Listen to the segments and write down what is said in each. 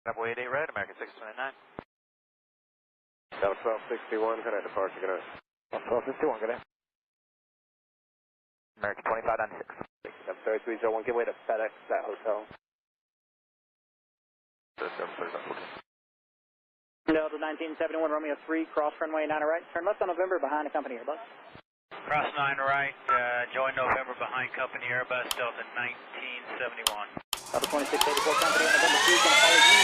Double 88 red, American 629. Delta 1261, good night, departure, good night. 1261, good day. American 2596. 73301, give way to FedEx, that hotel. Delta 1971, Romeo 3, cross runway 9 right, turn left on November behind the company Airbus. Cross 9 right, join November behind company Airbus, Delta 1971. Delta 2684, company November 3, going to follow you.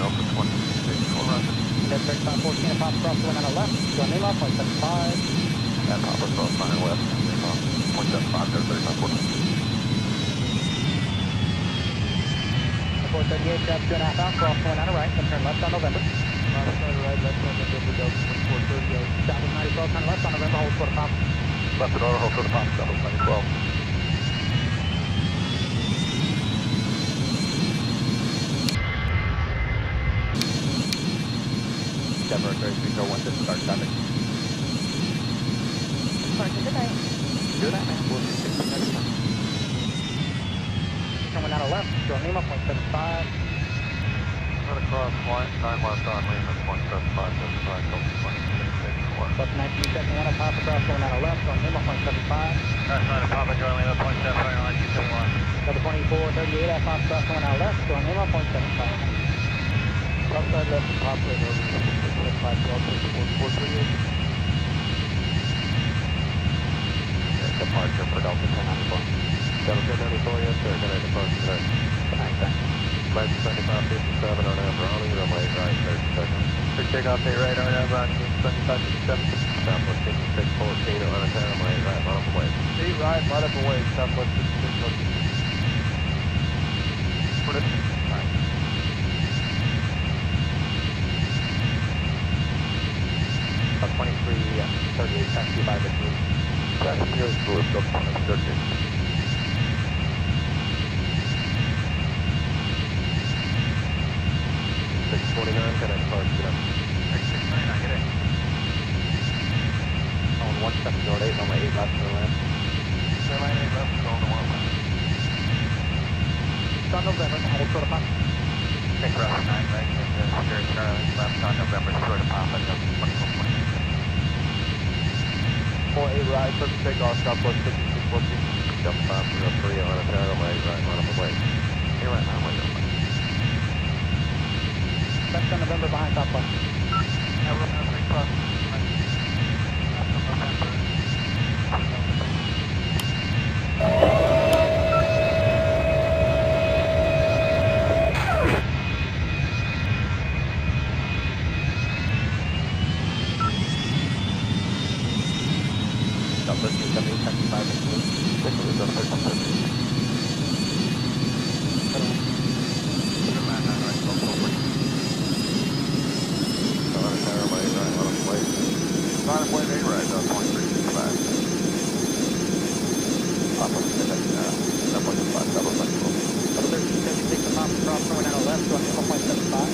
Delta 2684, roger. Delta 3514, a pop cross the wind on the left, join Lima, 0.75. That Papa cross 9 west, Lima, 0.75, Delta 3514. 438, traffic 2.5 out, cross the wind on the right, then turn left on November. Left side right, left on November, Delta 2438. Southwest 9012, turn left on November, hold short of Papa. Left and order, hold short of Papa, Southwest 9012. Denver 3301, disregard traffic. Departure, good night. Good night, man. We'll see you next time. Turn wind on the left, join Lima, 0.75. Run across, 9 left on Lima, 0.75, justify, Delta 2684. Delta 1971, a pop cross the wind on the left, join Lima, 0.75. Cross 9 to Papa, join Lima, 0.75, 1971. Delta 2438, a pop cross the wind on the left, join Lima, 0.75. Left side left and Papa and over 675, Delta 4438. Departure for Delta 1094. Delta 1094, yes sir, good night, departure today. Good night, thanks. Flight 7557 on Abroni, runway right, 30 seconds. For takeoff 8 right on Abroni, 7557. Southwest 6614 on a runway right, line up away. 8 right, line up away, Southwest 6614. For this, alright. About 2338, taxi by the group. Taxi goes to Delta 2038. 629, can I depart today? 629, good day. On 1708, runway 8 left to the left. Airline 8 left, going to 1 left. It's on November, hold short of Papa. Okay, cross 9 right, and Spirit Charlie, left on November, short of Papa, Delta 2449. 48 right, perfect takeoff, Southwest 6614. Delta 503 on a runway right, line up away. Hey, right, line away, Left on November behind Southwest. Romeo 3, cross 9. Left on November. Delta 278, taxi by the group. Delta 1370. Line of way, right, 2365. Papa, that point is 5, double line 12. Delta 1376, a pop cross the wind on the left, join Lima, 0.75.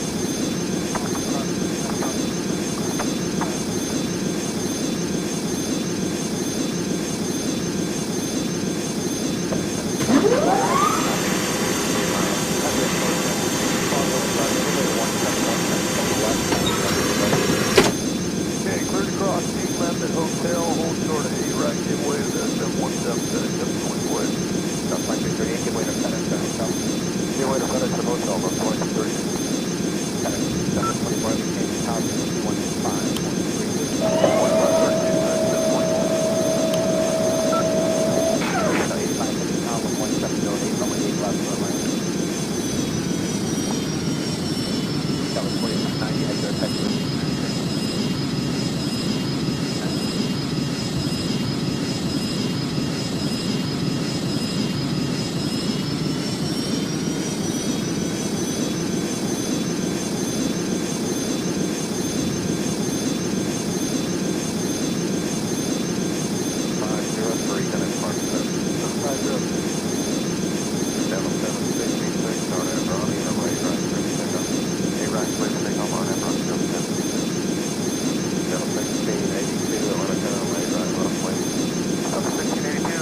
Okay, clear to cross, 8 left at hotel, hold short of 8 right, give way to the 717, FedEx 724. Delta 2338, give way to FedEx at hotel. Give way to FedEx at hotel, left 2338. FedEx, Delta 24, we change the tower frequency 115.32. 85 heading now, 1708, runway 8 left, runway. Delta 2890, exit Texas.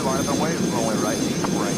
Line up and wave, runway right, 8 right.